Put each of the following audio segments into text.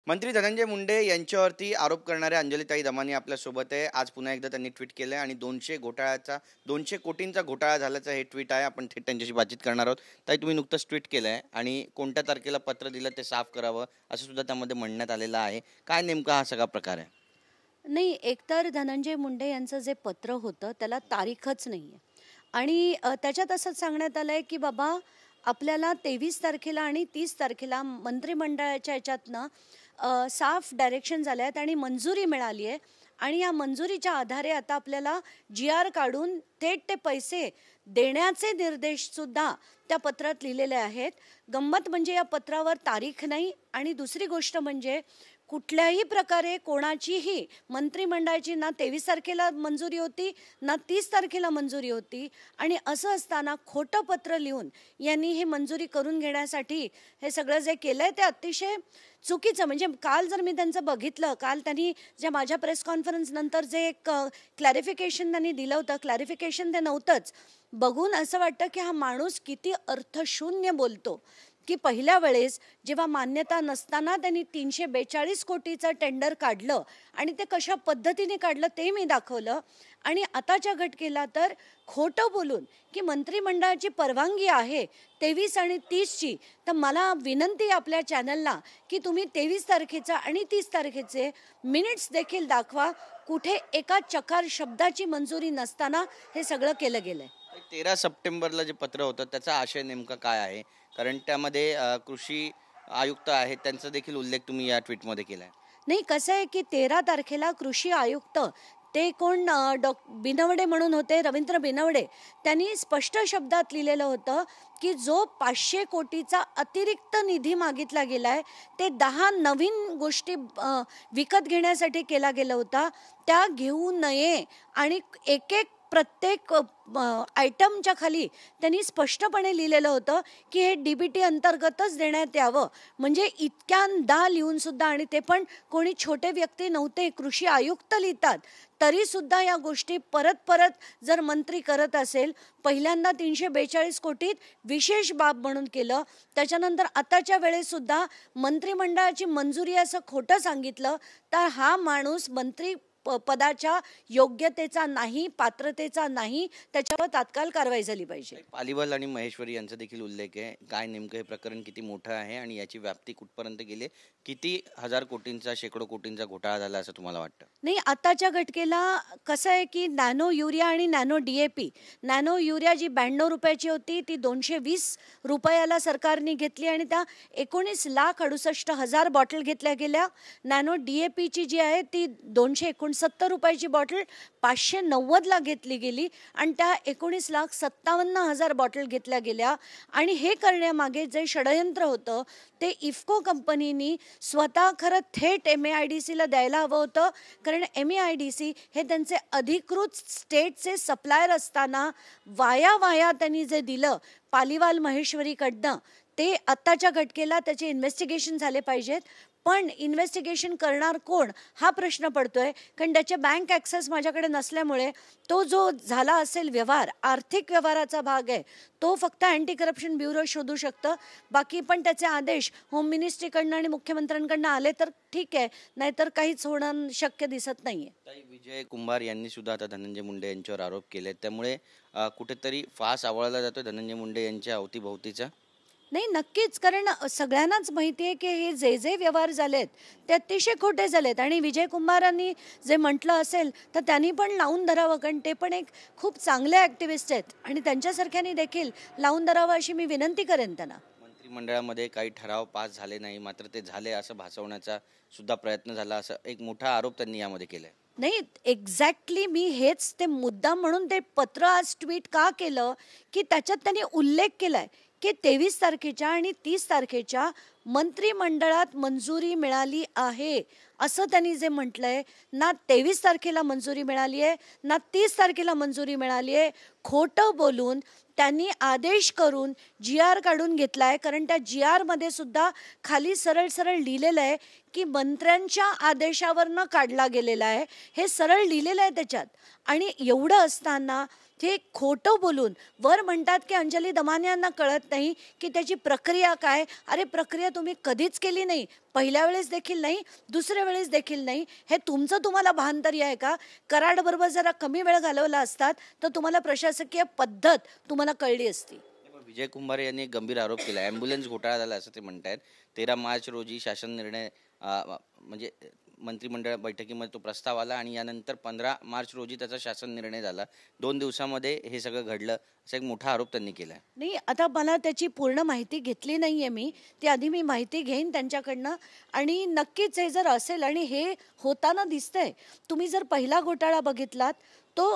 मंत्री धनंजय मुंडे यांच्यावरती आरोप करणाऱ्या अंजलीताई दमानी आपल्यासोबत आहे. आज पुन्हा एकदा त्यांनी ट्विट केलं आणि 200 कोटींचा घोटाळा झाल्याचं हे ट्विट आहे. आपण थेट त्यांच्याशी बातचीत करणार आहोत. ताई, तुम्ही नुकतंच ट्विट केलं आहे आणि कोणत्या तारखेला पत्र दिलं ते साफ करावं असं सुद्धा त्यामध्ये म्हणण्यात आलेलं आहे. काय नेमका हा सगळा प्रकार आहे? नाही, एकतर धनंजय मुंडे यांचं जे पत्र होतं त्याला तारीखच नाही आहे आणि त्याच्यात असंच सांगण्यात आलं आहे की बाबा आपल्याला 23 तारखेला आणि 30 तारखेला मंत्रिमंडळाच्या याच्यातनं साफ डायरेक्शन झाले आहेत आणि मंजुरी मिळाली आहे आणि या मंजुरीच्या आधारे आता आपल्याला GR काढून थेट ते पैसे देण्याचे निर्देशसुद्धा त्या पत्रात लिहिलेले आहेत. गंमत म्हणजे या पत्रावर तारीख नाही आणि दुसरी गोष्ट म्हणजे कुठल्याही प्रकारे कोणाचीही मंत्रिमंडळाची ना 23 तारखेला मंजुरी होती ना 30 तारखेला मंजुरी होती आणि असं असताना खोटं पत्र लिहून यांनी हे मंजुरी करून घेण्यासाठी हे सगळं जे केलं आहे ते अतिशय चुकीचं. म्हणजे काल जर मी त्यांचं बघितलं, काल त्यांनी जे माझ्या प्रेस कॉन्फरन्स नंतर जे एक क्लॅरिफिकेशन त्यांनी दिलं होतं, क्लॅरिफिकेशन ते नव्हतंच. बघून असं वाटतं की हा माणूस किती अर्थशून्य बोलतो की पहिल्या वेळेस जेव्हा मान्यता नसताना त्यांनी 342 कोटीचं टेंडर काढलं आणि ते कशा पद्धतीने काढलं ते मी दाखवलं आणि आताच्या घटकेला तर खोटं बोलून की मंत्रिमंडळाची परवानगी आहे 23 आणि 30ची. तर मला विनंती आहे आपल्या चॅनलला की तुम्ही 23 तारखेचा आणि 30 तारखेचे मिनिट्स देखील दाखवा. कुठे एका चकार शब्दाची मंजुरी नसताना हे सगळं केलं गेलंय. 13 सप्टेंबरला जे पत्र होतं त्याचा आशय नेमका काय आहे? कारण त्यामध्ये कृषी आयुक्त आहेत, त्यांचा देखील उल्लेख तुम्ही या ट्विटमध्ये केला आहे. नाही, कसं आहे की 13 तारखेला कृषी आयुक्त ते कोण बिनवडे म्हणून होते, रवींद्र बिनवडे, त्यांनी स्पष्ट शब्दात लिहिलेलं होतं की जो 500 कोटीचा अतिरिक्त निधी मागितला गेला आहे ते 10 नवीन गोष्टी विकत घेण्यासाठी केला गेला होता, त्या घेऊ नये आणि प्रत्येक आयटमच्या खाली त्यांनी स्पष्टपणे लिहिलेलं होतं की हे DBT अंतर्गतच देण्यात यावं. म्हणजे इतक्यांदा लिहून सुद्धा, आणि ते पण कोणी छोटे व्यक्ती नव्हते, कृषी आयुक्त लिहितात, तरी सुद्धा या गोष्टी परत परत जर मंत्री करत असेल. पहिल्यांदा 342 कोटीत विशेष बाब म्हणून केलं, त्याच्यानंतर आताच्या वेळेसुद्धा मंत्रिमंडळाची मंजुरी असं खोटं सांगितलं. तर हा माणूस मंत्री पदाच्या योग्यतेचा नाही, पात्रतेचा नाही, त्याच्यावर तात्काळ कारवाई झाली पाहिजे. पालीवाल आणि महेश्वरी यांचा देखील उल्लेख आहे. काय नेमकं हे प्रकरण किती मोठं आहे आणि याची व्याप्ती कुठपर्यंत गेली? किती हजार कोटींचा, शेकडो कोटींचा घोटाळा झाला असं तुम्हाला वाटतं? नाही, आताच्या घटकेला कसं आहे की नॅनो युरिया आणि नॅनो DAP, नॅनो युरिया जी 92 रुपयाची होती ती 220 रुपयाला सरकारने घेतली आणि त्या 19,68,000 बॉटल घेतल्या गेल्या. नॅनो DAPची जी आहे ती 269 रुपयाची बॉटल 590ला घेतली गेली आणि त्या 19,57,000 बॉटल घेतल्या गेल्या. आणि हे करण्यामागे जे षडयंत्र होतं ते इफ्को कंपनीनी स्वतः खरं थेट MAIDCला द्यायला हवं होतं, कारण MAIDC हे त्यांचे अधिकृत स्टेटचे सप्लायर असताना वाया त्यांनी जे दिलं पालीवाल महेश्वरीकडनं, ते आत्ताच्या घटकेला त्याचे इन्व्हेस्टिगेशन झाले पाहिजेत. पण इन्व्हेस्टिगेशन करणार कोण हा प्रश्न पडतोय, कारण त्याचे बँक ॲक्सेस माझ्याकडे नसल्यामुळे तो जो झाला असेल व्यवहार, आर्थिक व्यवहाराचा भाग आहे, तो फक्त अँटी करप्शन ब्युरो शोधू शकतं. बाकी पण त्याचे आदेश होम मिनिस्ट्रीकडनं आणि मुख्यमंत्र्यांकडनं आले तर ठीक आहे, नाहीतर काहीच होणं शक्य दिसत नाहीये. विजय कुंभार यांनी सुद्धा आता धनंजय मुंडे यांच्यावर आरोप केले, त्यामुळे कुठेतरी फास आवळला जातोय धनंजय मुंडे यांच्या अवतीभोवतीचा. नाही, नक्कीच, कारण सगळ्यांनाच माहिती आहे की हे जे व्यवहार झालेत ते अतिशय खोटे झालेत. आणि विजय कुंभारांनी जे म्हटलं असेल तर त्यांनी पण लावून धरावं, कारण ते पण एक खूप चांगले ॲक्टिव्हिस्ट आहेत आणि त्यांच्यासारख्यांनी देखील लावून धरावं अशी मी विनंती करेन त्यांना. मंत्रिमंडळामध्ये काही ठराव पास झाले नाही, मात्र ते झाले असं भासवण्याचा सुद्धा प्रयत्न झाला, असं एक मोठा आरोप त्यांनी यामध्ये केलाय. नाही, एक्झॅक्टली मी हेच ते मुद्दा म्हणून ते पत्र आज ट्विट का केलं की त्याच्यात त्यांनी उल्लेख केलाय की 23 तारखेच्या आणि 30 तारखेच्या मंत्रिमंडळात मंजुरी मिळाली आहे असं त्यांनी जे म्हटलंय. ना 23 तारखेला मंजुरी मिळाली आहे ना 30 तारखेला मंजुरी मिळाली आहे. खोटं बोलून त्यांनी आदेश करून GR काढून घेतला आहे, कारण त्या GR मध्ये सुद्धा खाली सरळ लिहिलेलं आहे की मंत्र्यांच्या आदेशावरनं काढला गेलेला आहे, हे सरळ लिहिलेलं आहे त्याच्यात. आणि एवढं असताना ते खोटं बोलून वर म्हणतात की अंजली दमानियांना कळत नाही की त्याची प्रक्रिया काय. अरे प्रक्रिया तुम्ही कधीच केली नाही, पहिल्या वेळेस देखील नाही, दुसऱ्या वेळेस देखील नाही. हे तुमचं तुम्हाला भान तरी आहे का? कराडबरोबर जरा कमी वेळ घालवला असतात तर तुम्हाला प्रशासकीय पद्धत तुम्हाला कळली असती. विजय कुंभारे यांनी एक गंभीर आरोप केला. ॲम्ब्युलन्स घोटाळा झाला असं ते म्हणतायत. 13 मार्च रोजी शासन निर्णय म्हणजे मंत्रिमंडळ बैठकीमध्ये तो प्रस्ताव आला आणि यानंतर 15 मार्च रोजी त्याचा शासन निर्णय झाला. 2 दिवसामध्ये हे सगळं घडलं असा एक मोठा आरोप त्यांनी केला. नाही, आता मला त्याची पूर्ण माहिती घेतली नाही आहे मी. ती आधी मी माहिती घेईन त्यांच्याकडनं आणि नक्कीच हे जर असेल आणि हे होताना दिसतंय. तुम्ही जर पहिला घोटाळा बघितलात तो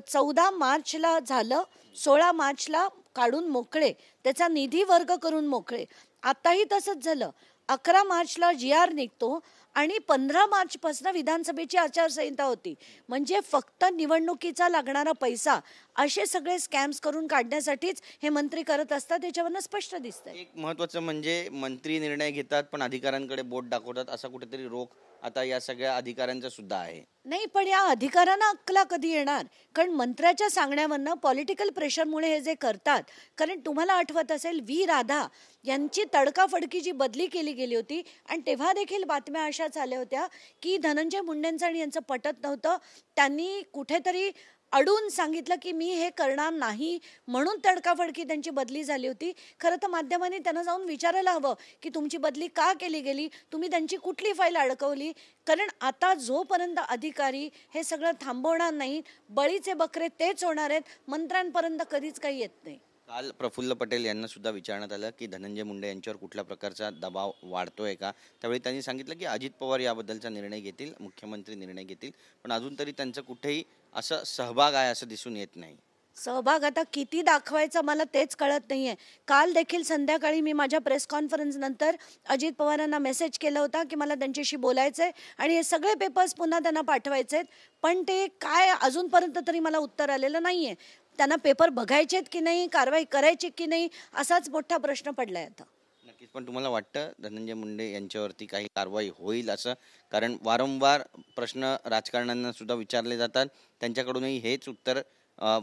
14 मार्चला झालं, 16 मार्चला काढून मोकळे, त्याचा निधी वर्ग करून मोकळे. आताही तसंच झालं. 11 मार्चला GR निघतो आणि 15 मार्चपासून विधानसभेची आचारसंहिता होती. म्हणजे फक्त निवडणुकीचा लागणारा पैसा असे सगळे स्कॅम्स करून काढण्यासाठीच हे मंत्री करत असतात. त्याच्यावरनं स्पष्ट दिसतंय. एक महत्त्वाचं म्हणजे मंत्री निर्णय घेतात पण अधिकाऱ्यांकडे बोट दाखवतात, असा कुठेतरी रोख आता या सगळ्या अधिकाऱ्यांचा सुद्धा आहे. नाही, पण या अधिकाऱ्यांना अक्कला कधी येणार? कारण मंत्र्याच्या सांगण्यावरनं पॉलिटिकल प्रेशरमुळे हे जे करतात. कारण तुम्हाला आठवत असेल V राधा यांची तडकाफडकी जी बदली केली गेली होती आणि तेव्हा देखील बातम्या अशाच आल्या होत्या की धनंजय मुंडेंचं आणि यांचं पटत नव्हतं. त्यांनी कुठेतरी अडून सांगितलं की मी हे करणार नाही, म्हणून तडकाफडकी त्यांची बदली झाली होती. खरं तर माध्यमांनी त्यांना जाऊन विचारायला हवं की तुमची बदली का केली गेली, तुम्ही त्यांची कुठली फाईल अडकवली. कारण आता जोपर्यंत अधिकारी हे सगळं थांबवणार नाही, बळीचे बकरे तेच होणार आहेत. मंत्र्यांपर्यंत कधीच काही येत नाही. काल प्रफुल्ल पटेल यांना सुद्धा विचारण्यात आलं की धनंजय मुंडे यांच्यावर कुठल्या प्रकारचा दबाव वाढतोय का. त्यावेळी त्यांनी सांगितलं की अजित पवार याबद्दलचा निर्णय घेतील, मुख्यमंत्री निर्णय घेतील, पण अजून तरी त्यांचं कुठेही असं सहभाग आहे असं दिसून येत नाही. सहभाग आता किती दाखवायचा मला तेच कळत नाहीये. काल देखील संध्याकाळी मी माझ्या प्रेस कॉन्फरन्स नंतर अजित पवारांना मेसेज केला होता की मला त्यांच्याशी बोलायचंय आणि हे सगळे पेपर्स पुन्हा त्यांना पाठवायचे आहेत. पण ते काय अजूनपर्यंत तरी मला उत्तर आलेलं नाहीये. त्यांना पेपर बघायचेत की नाही, कारवाई करायची की नाही, असाच मोठा प्रश्न पडलाय आता. नक्कीच. पण तुम्हाला वाटतं धनंजय मुंडे यांच्यावरती काही कारवाई होईल असं? कारण वारंवार प्रश्न राजकारण्यांना सुद्धा विचारले जातात, त्यांच्याकडूनही हेच उत्तर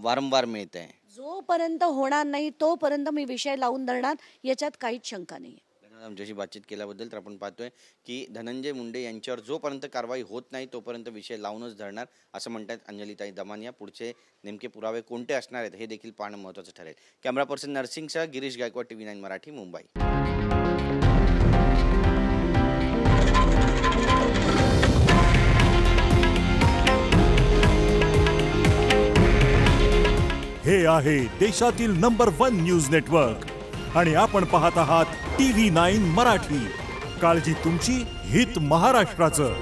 वारंवार मिळत आहे. जोपर्यंत होणार नाही तोपर्यंत मी विषय लावून धरणार, याच्यात काहीच शंका नाही. आमच्याशी बातचीत केल्याबद्दल. तर आपण पाहतोय की धनंजय मुंडे यांच्यावर जोपर्यंत कारवाई होत नाही तोपर्यंत विषय लावूनच धरणार असं म्हणतात अंजलीताई दमानिया. पुढचे नेमके पुरावे कोणते असणार आहेत हे देखील पाहणं महत्त्वाचं ठरेल. कॅमेरा पर्सन नरसिंगसह गिरीश गायकवाड, TV9 मराठी, मुंबई. हे आहे देशातील नंबर 1 न्यूज नेटवर्क आणि आपण पाहत आहात TV9 मराठी. काळजी तुमची, हित महाराष्ट्राचं.